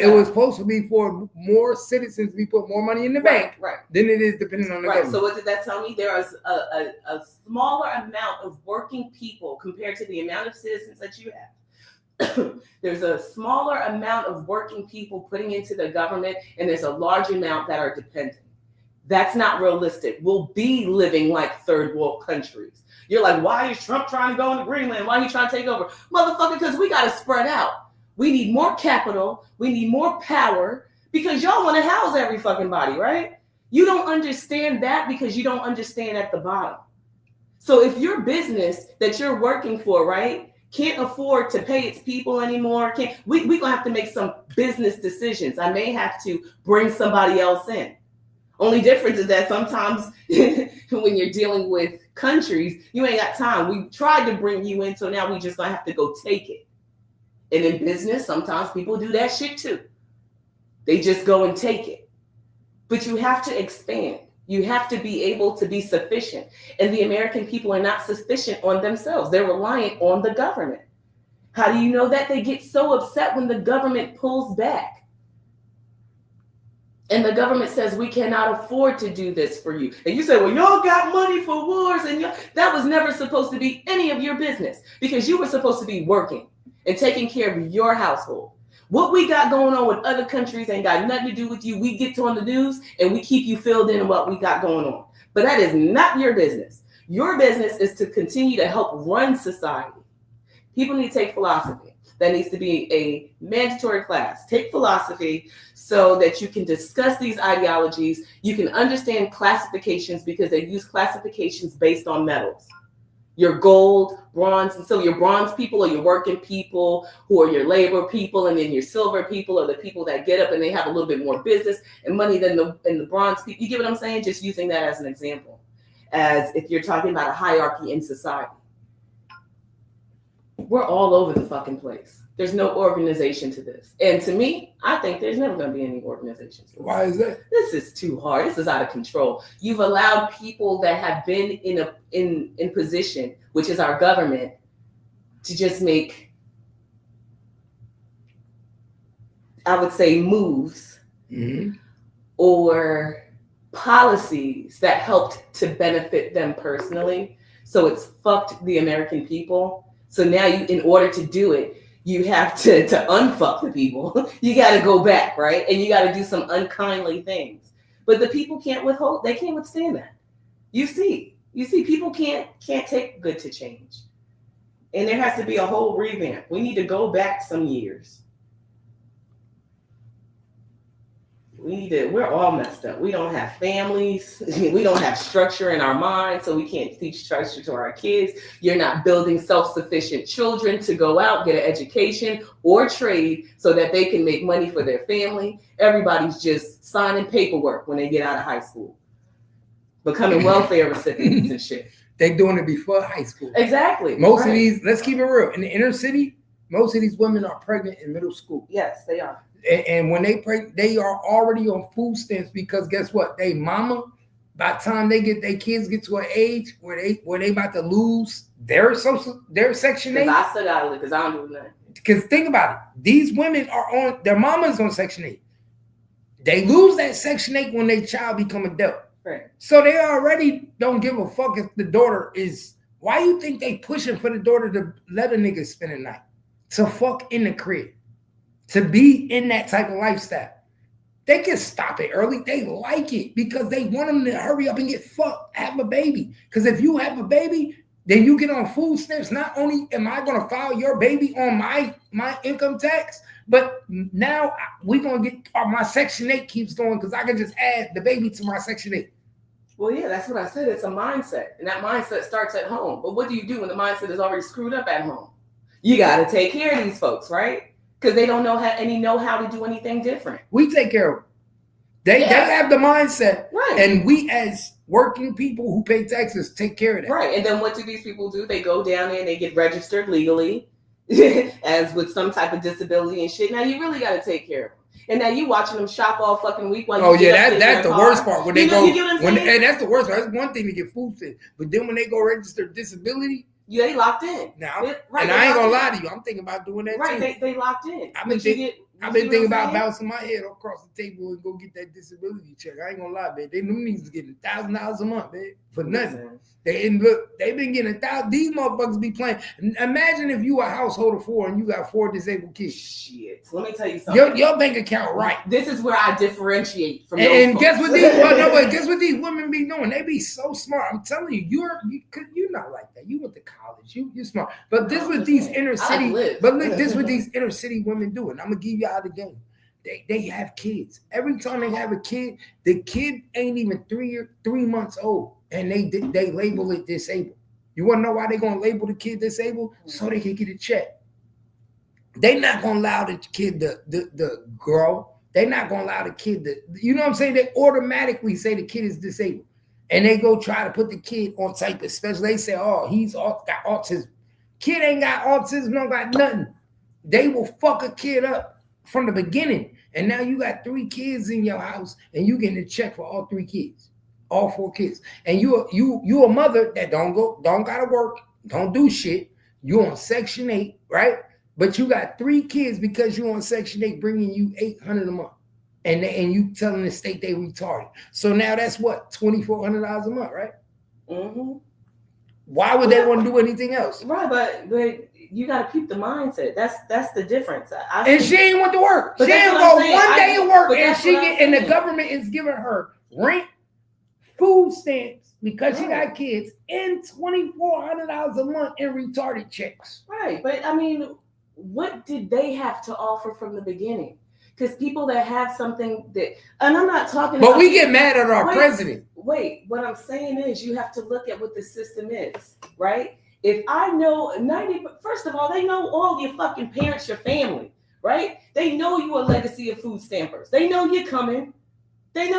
It was supposed to be for more citizens to be put more money in the bank than it is depending on the government. So what did that tell me? There is a smaller amount of working people compared to the amount of citizens that you have. There's a smaller amount of working people putting into the government, and there's a large amount that are dependent. That's not realistic. We'll be living like third world countries. You're like, why is Trump trying to go into Greenland? Why are he trying to take over? Motherfucker, because we got to spread out. We need more capital. We need more power because y'all want to house every fucking body, right? You don't understand that because you don't understand at the bottom. So if your business that you're working for, right, can't afford to pay its people anymore, we're going to have to make some business decisions. I may have to bring somebody else in. Only difference is that sometimes when you're dealing with countries, you ain't got time. We tried to bring you in, so now we just gonna have to go take it. And in business, sometimes people do that shit too. They just go and take it. But you have to expand. You have to be able to be sufficient. And the American people are not sufficient on themselves. They're reliant on the government. How do you know that? They get so upset when the government pulls back. And the government says, we cannot afford to do this for you. And you say, well, y'all got money for wars. And that was never supposed to be any of your business because you were supposed to be working and taking care of your household. What we got going on with other countries ain't got nothing to do with you. We get on the news and we keep you filled in on what we got going on. But that is not your business. Your business is to continue to help run society. People need to take philosophy. That needs to be a mandatory class. Take philosophy so that you can discuss these ideologies. You can understand classifications because they use classifications based on metals. Your gold, bronze, and so your bronze people are your working people who are your labor people, and then your silver people are the people that get up and they have a little bit more business and money than the bronze people. You get what I'm saying? Just using that as an example, as if you're talking about a hierarchy in society. We're all over the fucking place. There's no organization to this. And to me, I think there's never going to be any organization to this. Why is that? This is too hard. This is out of control. You've allowed people that have been in position, which is our government, to just make I would say, moves or policies that helped to benefit them personally. So it's fucked the American people. So now you, in order to do it, you have to unfuck the people. You got to go back, right? And you got to do some unkindly things. But the people can't withhold. They can't withstand that. You see, people can't take good to change. And there has to be a whole revamp. We need to go back some years. We're all messed up. We don't have families. We don't have structure in our minds, so we can't teach structure to our kids. You're not building self-sufficient children to go out, get an education or trade so that they can make money for their family. Everybody's just signing paperwork when they get out of high school, becoming welfare recipients and shit. They doing it before high school. Exactly. Most of these, let's keep it real. In the inner city, most of these women are pregnant in middle school. Yes, they are. And when they are already on food stamps because guess what? They mama, by the time their kids get to an age where they about to lose their Section 8. I still got it because I don't do nothing. Because think about it, these women are on their mama's on Section 8. They lose that Section 8 when their child become adult. Right. So they already don't give a fuck if the daughter is. Why you think they pushing for the daughter to let a nigga spend the night? To fuck in the crib. To be in that type of lifestyle. They can stop it early. They like it because they want them to hurry up and get fucked, have a baby. Because if you have a baby, then you get on food stamps. Not only am I going to file your baby on my income tax, but now we're going to get my Section 8 keeps going because I can just add the baby to my Section 8. Well, yeah, that's what I said. It's a mindset. And that mindset starts at home. But what do you do when the mindset is already screwed up at home? You got to take care of these folks, right? Because they don't know how to do anything different. We take care of them. They have the mindset. Right. And we as working people who pay taxes take care of that. Right. And then what do these people do? They go down there and they get registered legally as with some type of disability and shit. Now you really got to take care of them. And now you watching them shop all fucking week while you that's the worst part. When they go, and that's the worst part. That's one thing to get food stamps. But then when they go register disability, yeah, they locked in. Now, and I ain't gonna lie to you, I'm thinking about doing that too. Right, they locked in. I've been thinking about bouncing my head across the table and go get that disability check. I ain't gonna lie, man. Them niggas getting $1,000 a month, man, for nothing. They've been getting $1,000. These motherfuckers be playing. Imagine if you a household of 4 and you got 4 disabled kids. Shit. Let me tell you something. Your bank account, right? This is where I differentiate from. And guess what guess what these women be doing? They be so smart. I'm telling you, you're not like that. You went to college. You're smart. But this what these inner city. But look, this what these inner city women do. And I'm gonna give you out of the game. They have kids. Every time they have a kid, the kid ain't even 3 months old, and they label it disabled. You want to know why they gonna label the kid disabled? So they can get a check. They not gonna allow the kid to grow. They not gonna allow the kid to. You know what I'm saying? They automatically say the kid is disabled, and they go try to put the kid on type of special. They say, "Oh, he's got autism." Kid ain't got autism. Don't got nothing. They will fuck a kid up from the beginning. And now you got 3 kids in your house and you getting a check for all 3 kids, all 4 kids. And you a mother that don't gotta work, don't do shit. You on Section 8, right? But you got 3 kids because you on Section 8 bringing you $800 a month. And you telling the state they retarded. So now that's what, $2,400 a month, right? Mm-hmm. Why would they want to do anything else? Right, but you got to keep the mindset. That's the difference. And she ain't want to work. She ain't go one day at work, and the government is giving her rent, food stamps because she got kids, and $2,400 a month in retarded checks. Right, but I mean, what did they have to offer from the beginning? Because people that have something that, and I'm not talking about. But we get mad at our president. Wait, what I'm saying is you have to look at what the system is, right? If I know first of all, they know all your fucking parents, your family, right? They know you a legacy of food stampers. They know you're coming. They've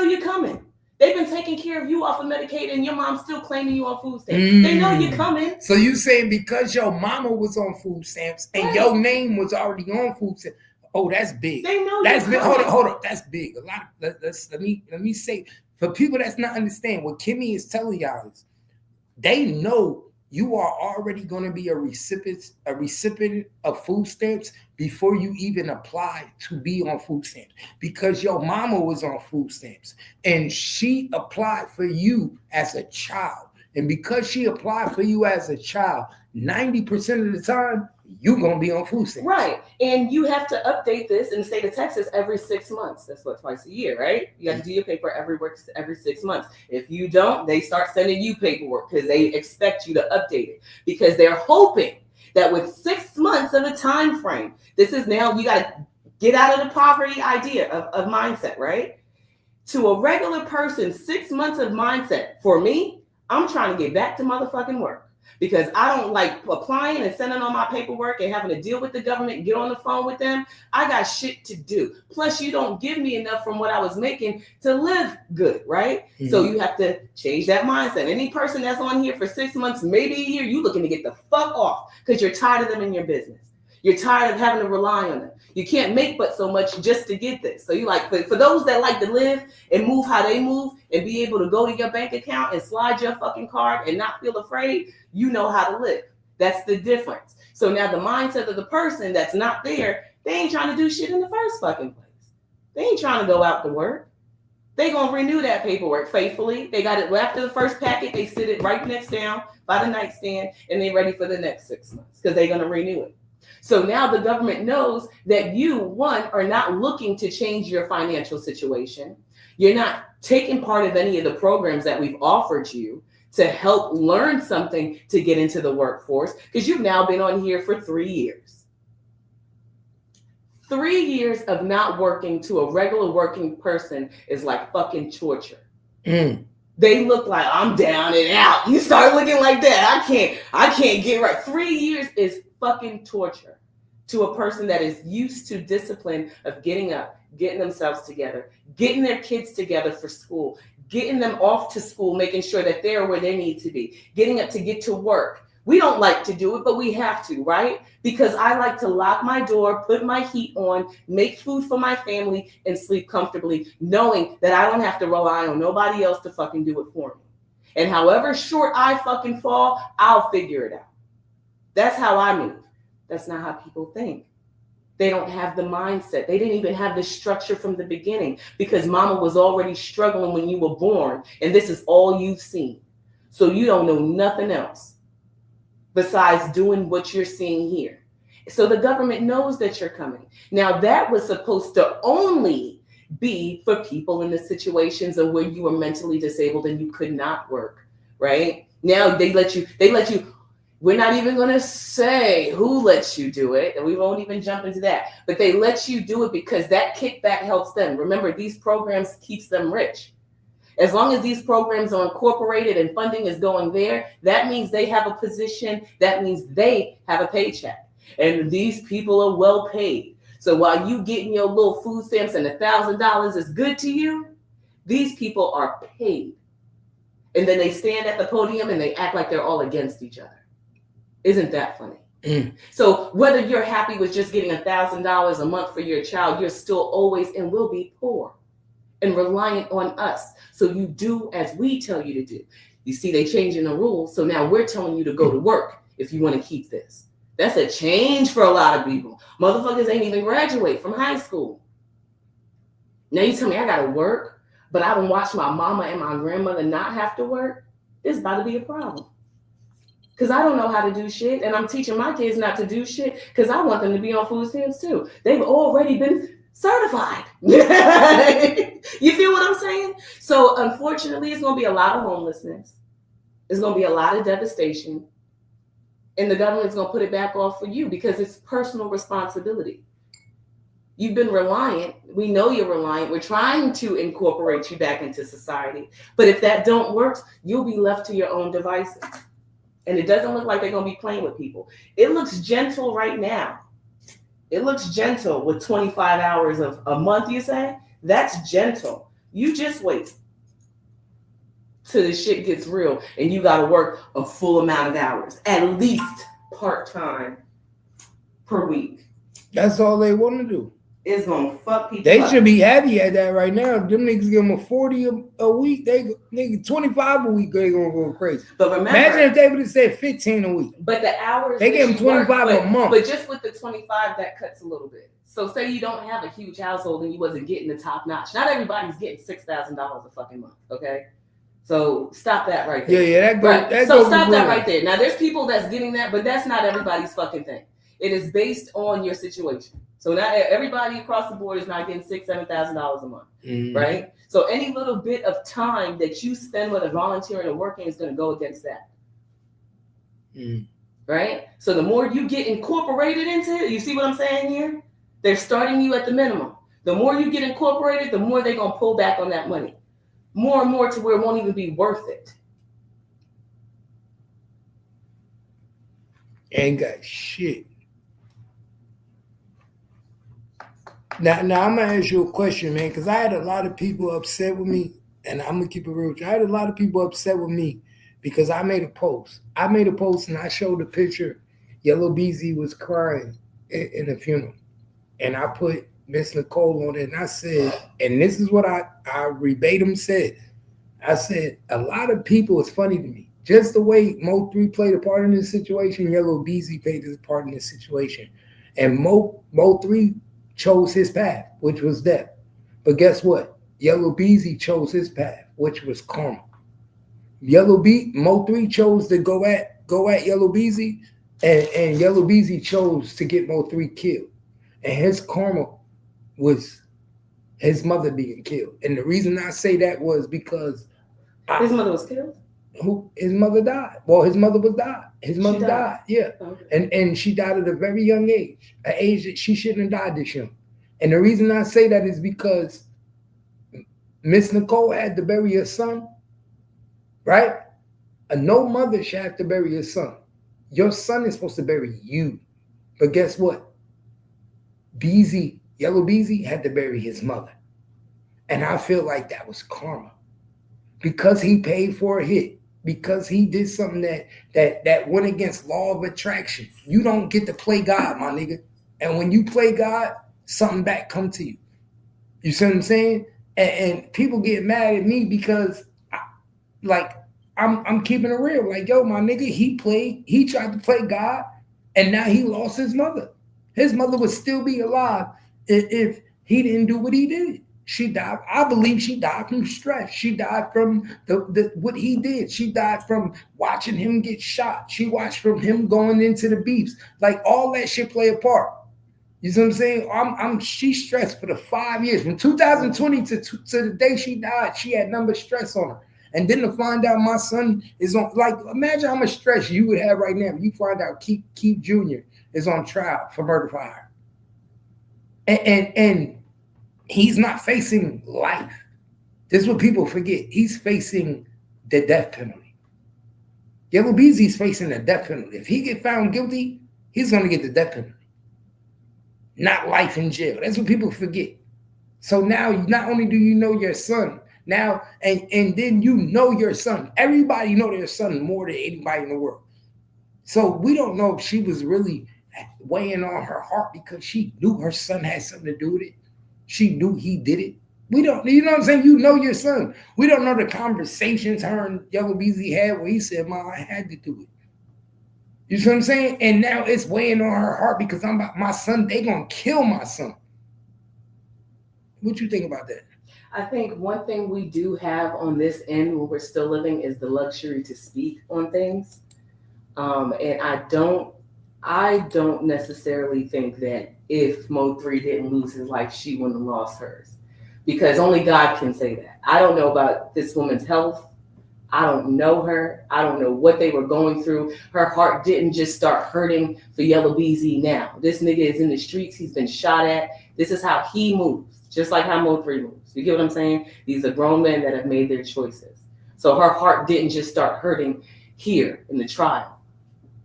been taking care of you off of Medicaid and your mom's still claiming you on food stamps. They know you're coming. So you saying because your mama was on food stamps and your name was already on food stamps. Oh, that's big. They know that's big. Hold up. That's big. A lot of let me say for people that's not understand what Kimmy is telling y'all is they know you are already going to be a recipient of food stamps before you even apply to be on food stamps, because your mama was on food stamps and she applied for you as a child. And because she applied for you as a child, 90% of the time, you're going to be on food stamps. Right. And you have to update this in the state of Texas every 6 months. That's what, twice a year, right? You have to do your paper every 6 months. If you don't, they start sending you paperwork because they expect you to update it, because they're hoping that with 6 months of a time frame, this is now, you got to get out of the poverty idea of mindset, right? To a regular person, 6 months of mindset. For me, I'm trying to get back to motherfucking work, because I don't like applying and sending all my paperwork and having to deal with the government and get on the phone with them. I got shit to do. Plus, you don't give me enough from what I was making to live good, right? Mm-hmm. So you have to change that mindset. Any person that's on here for 6 months, maybe a year, you looking to get the fuck off because you're tired of them in your business. You're tired of having to rely on them. You can't make but so much just to get this. So you like, for those that like to live and move how they move and be able to go to your bank account and slide your fucking card and not feel afraid, you know how to live. That's the difference. So now the mindset of the person that's not there, they ain't trying to do shit in the first fucking place. They ain't trying to go out to work. They gonna renew that paperwork faithfully. They got it after the first packet. They sit it right next down by the nightstand and they ready for the next 6 months because they're gonna renew it. So now the government knows that you, one, are not looking to change your financial situation. You're not taking part of any of the programs that we've offered you to help learn something to get into the workforce, because you've now been on here for 3 years. 3 years of not working to a regular working person is like fucking torture. They look like I'm down and out. You start looking like that. I can't get right. 3 years is fucking torture to a person that is used to discipline of getting up, getting themselves together, getting their kids together for school, getting them off to school, making sure that they're where they need to be, getting up to get to work. We don't like to do it, but we have to, right? Because I like to lock my door, put my heat on, make food for my family, and sleep comfortably, knowing that I don't have to rely on nobody else to fucking do it for me. And however short I fucking fall, I'll figure it out. That's how I move. That's not how people think. They don't have the mindset. They didn't even have the structure from the beginning, because mama was already struggling when you were born, and this is all you've seen. So you don't know nothing else besides doing what you're seeing here. So the government knows that you're coming. Now that was supposed to only be for people in the situations of where you were mentally disabled and you could not work, right? Now they let you, we're not even going to say who lets you do it, and we won't even jump into that, but they let you do it because that kickback helps them. Remember, these programs keeps them rich. As long as these programs are incorporated and funding is going there, that means they have a position. That means they have a paycheck. And these people are well paid. So while you getting your little food stamps and $1,000 is good to you, these people are paid. And then they stand at the podium and they act like they're all against each other. Isn't that funny? So whether you're happy with just getting $1,000 a month for your child, you're still always and will be poor and reliant on us. So you do as we tell you to do. You see, they changing the rules. So now we're telling you to go to work if you want to keep this. That's a change for a lot of people. Motherfuckers ain't even graduate from high school. Now you tell me I got to work, but I don't watch my mama and my grandmother not have to work. This is about to be a problem. Because I don't know how to do shit. And I'm teaching my kids not to do shit because I want them to be on food stamps too. They've already been certified. You feel what I'm saying? So unfortunately, it's going to be a lot of homelessness. It's going to be a lot of devastation. And the government's going to put it back off for you because it's personal responsibility. You've been reliant. We know you're reliant. We're trying to incorporate you back into society. But if that don't work, you'll be left to your own devices. And it doesn't look like they're going to be playing with people. It looks gentle right now. It looks gentle with 25 hours of a month, you say? That's gentle. You just wait till the shit gets real and you got to work a full amount of hours, at least part-time per week. That's all they want to do. It's gonna fuck people They up. should be happy at that right now. Them niggas give them a 40 a week. They nigga 25 a week. They gonna go crazy. But remember, imagine if they would have said 15 a week. But the hours they give them 25 a month. But just with the 25, that cuts a little bit. So say you don't have a huge household and you wasn't getting the top notch. Not everybody's getting $6,000 a fucking month. Okay. So stop that right there. Yeah, that goes. Right. That so goes stop that right there. Now there's people that's getting that, but that's not everybody's fucking thing. It is based on your situation. So not everybody across the board is not getting $6,000-$7,000 a month, right? So any little bit of time that you spend with a volunteering and working is going to go against that, right? So the more you get incorporated into it, you see what I'm saying here? They're starting you at the minimum. The more you get incorporated, the more they're going to pull back on that money, more and more to where it won't even be worth it. Ain't got shit. Now I'm gonna ask you a question, man, because I had a lot of people upset with me, and I'm gonna keep it real with you. I had a lot of people upset with me because I made a post. And I showed a picture. Yellow Beezy was crying in the funeral, and I put Miss Nicole on it, and I said, and this is what I verbatim said. I said, a lot of people, it's funny to me, just the way Mo3 played a part in this situation, Yellow Beezy played his part in this situation, and Mo3 chose his path, which was death. But guess what? Yellow Beezy chose his path, which was karma. Mo3 chose to go at Yellow Beezy, and Yellow Beezy chose to get Mo3 killed. And his karma was his mother being killed. And the reason I say that was because his mother was killed? His mother died. Well, his mother was died. His mother died. Yeah. Okay. And she died at a very young age, an age that she shouldn't have died this young. And the reason I say that is because Miss Nicole had to bury her son, right? No mother should have to bury her son. Your son is supposed to bury you. But guess what? Yellow Beezy had to bury his mother. And I feel like that was karma. Because he paid for a hit. Because he did something that went against law of attraction. You don't get to play God, my nigga. And when you play God, something back come to you. You see what I'm saying? And people get mad at me because I'm keeping it real. Like, yo, my nigga, he tried to play God, and now he lost his mother. His mother would still be alive if he didn't do what he did. She died. I believe she died from stress. She died from the what he did. She died from watching him get shot. She watched from him going into the beefs. Like, all that shit play a part. You see what I'm saying? She stressed for the 5 years. From 2020 to the day she died, she had nothing but stress on her. And then to find out my son is on, like, imagine how much stress you would have right now if you find out Keith Jr. is on trial for murder for hire. And he's not facing life. This is what people forget. He's facing the death penalty. Yellow Beezy's facing the death penalty. If he get found guilty, he's going to get the death penalty. Not life in jail. That's what people forget. So now, not only do you know your son, now, and then you know your son. Everybody know their son more than anybody in the world. So we don't know if she was really weighing on her heart because she knew her son had something to do with it. She knew he did it. We don't, you know what I'm saying? You know your son. We don't know the conversations her and Yellow Beezy had where he said, "Mom, I had to do it." You see what I'm saying? And now it's weighing on her heart because I'm about my son. They gonna kill my son. What you think about that? I think one thing we do have on this end when we're still living is the luxury to speak on things. And I don't necessarily think that if Mo3 didn't lose his life, she wouldn't have lost hers. Because only God can say that. I don't know about this woman's health. I don't know her. I don't know what they were going through. Her heart didn't just start hurting for Yellow Beezy now. This nigga is in the streets. He's been shot at. This is how he moves, just like how Mo3 moves. You get what I'm saying? These are grown men that have made their choices. So her heart didn't just start hurting here in the trial.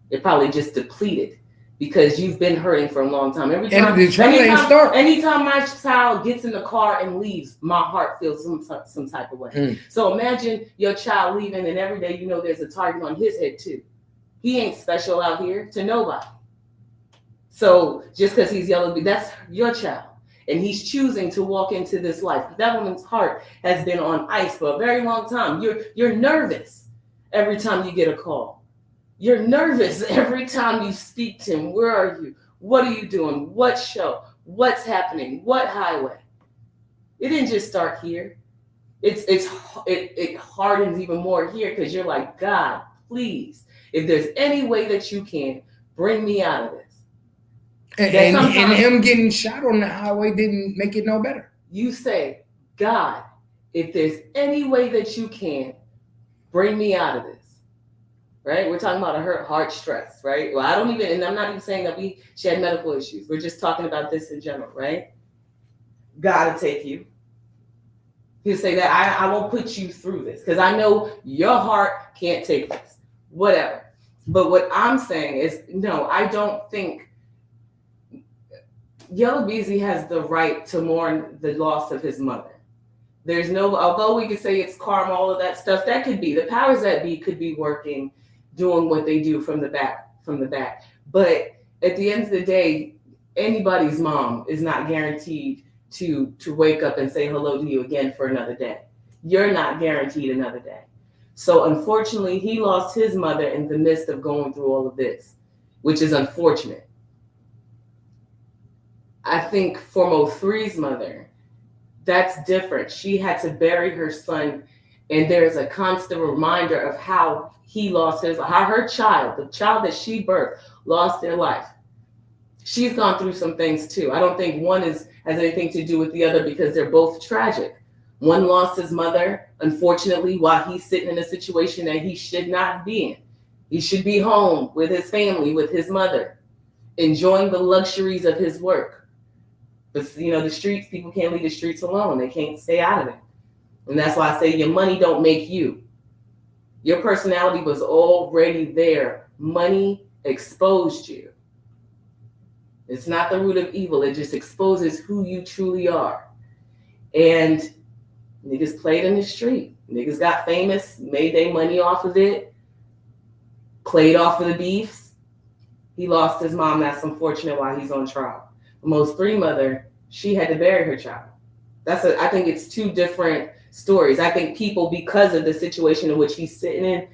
It probably just depleted because you've been hurting for a long time. Anytime my child gets in the car and leaves, my heart feels some type of way. So imagine your child leaving and every day you know there's a target on his head too. He ain't special out here to nobody. So just because he's Yellow Beezy, that's your child. and he's choosing to walk into this life. That woman's heart has been on ice for a very long time. You're nervous every time you get a call. You're nervous every time you speak to him. Where are you? What are you doing? What show? What's happening? What highway? It didn't just start here. It hardens even more here because you're like, God, please, if there's any way that you can, bring me out of this. And him getting shot on the highway didn't make it no better. You say, God, if there's any way that you can, bring me out of this. Right? We're talking about her heart stress, right? Well, and I'm not even saying that she had medical issues. We're just talking about this in general, right? God will take you. He'll say that I won't put you through this because I know your heart can't take this. Whatever. But what I'm saying is, no, I don't think Yellow Beezy has the right to mourn the loss of his mother. There's no, although we could say it's karma, all of that stuff, that could be, the powers that be could be working, doing what they do from the back. But at the end of the day, anybody's mom is not guaranteed to wake up and say hello to you again for another day. You're not guaranteed another day. So unfortunately, he lost his mother in the midst of going through all of this, which is unfortunate. I think for Mo3's mother, that's different. She had to bury her son, and there's a constant reminder of how he lost how her child, the child that she birthed, lost their life. She's gone through some things too. I don't think one has anything to do with the other because they're both tragic. One lost his mother, unfortunately, while he's sitting in a situation that he should not be in. He should be home with his family, with his mother, enjoying the luxuries of his work. But the streets, people can't leave the streets alone. They can't stay out of it. And that's why I say your money don't make you. Your personality was already there. Money exposed you. It's not the root of evil. It just exposes who you truly are. And niggas played in the street. Niggas got famous, made their money off of it, played off of the beefs. He lost his mom. That's unfortunate while he's on trial. Mo3 mother, she had to bury her child. I think it's two different stories. I think people, because of the situation in which he's sitting in,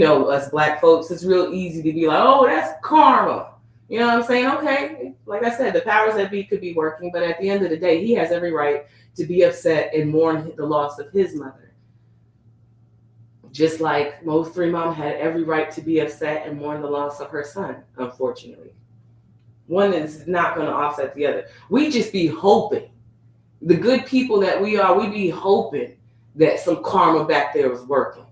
us black folks, it's real easy to be like, oh, that's karma. You know what I'm saying? Okay, like I said, the powers that be could be working, but at the end of the day, he has every right to be upset and mourn the loss of his mother. Just like Mo3 mom had every right to be upset and mourn the loss of her son, unfortunately. One is not going to offset the other. We just be hoping, the good people that we are, we be hoping that some karma back there is working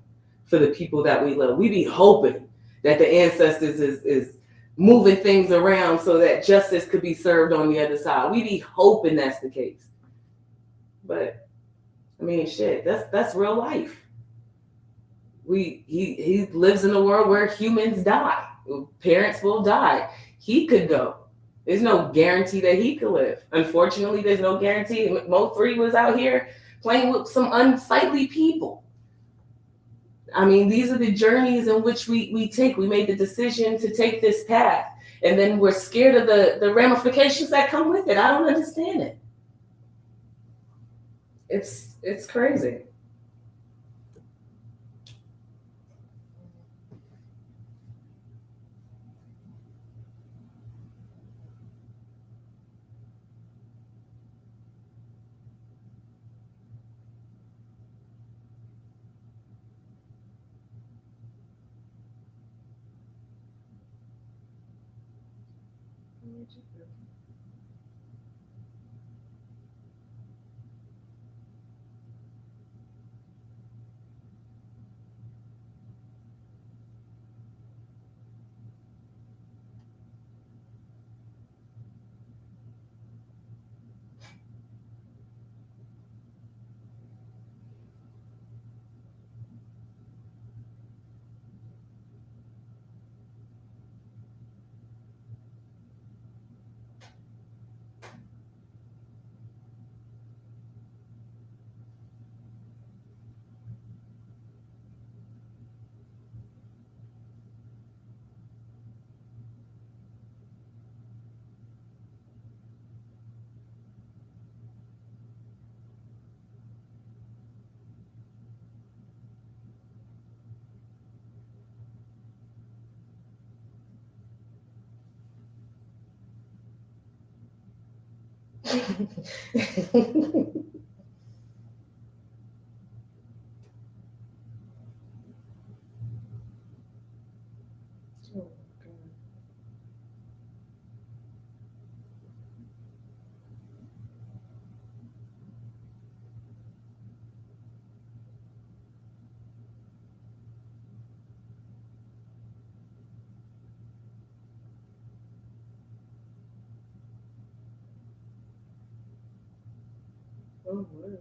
for the people that we love. We be hoping that the ancestors is moving things around so that justice could be served on the other side. We be hoping that's the case. But I mean, shit, that's real life. He lives in a world where humans die. Parents will die. He could go. There's no guarantee that he could live. Unfortunately, there's no guarantee. Mo3 was out here playing with some unsightly people. I mean, these are the journeys in which we take. We made the decision to take this path, and then we're scared of the ramifications that come with it. I don't understand it. It's crazy. Oh, wow.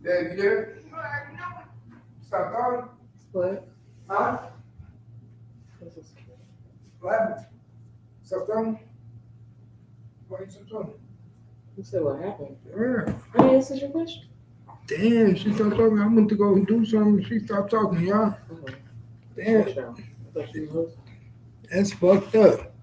Dad, you there? Stop talking? What? Huh? What happened? Stop talking? Why you stop talking? You said what happened? Yeah. I answered your question. Damn, she stopped talking. I went to go do something. She stopped talking, y'all. Uh-huh. Damn. I thought you were hosting. That's fucked up.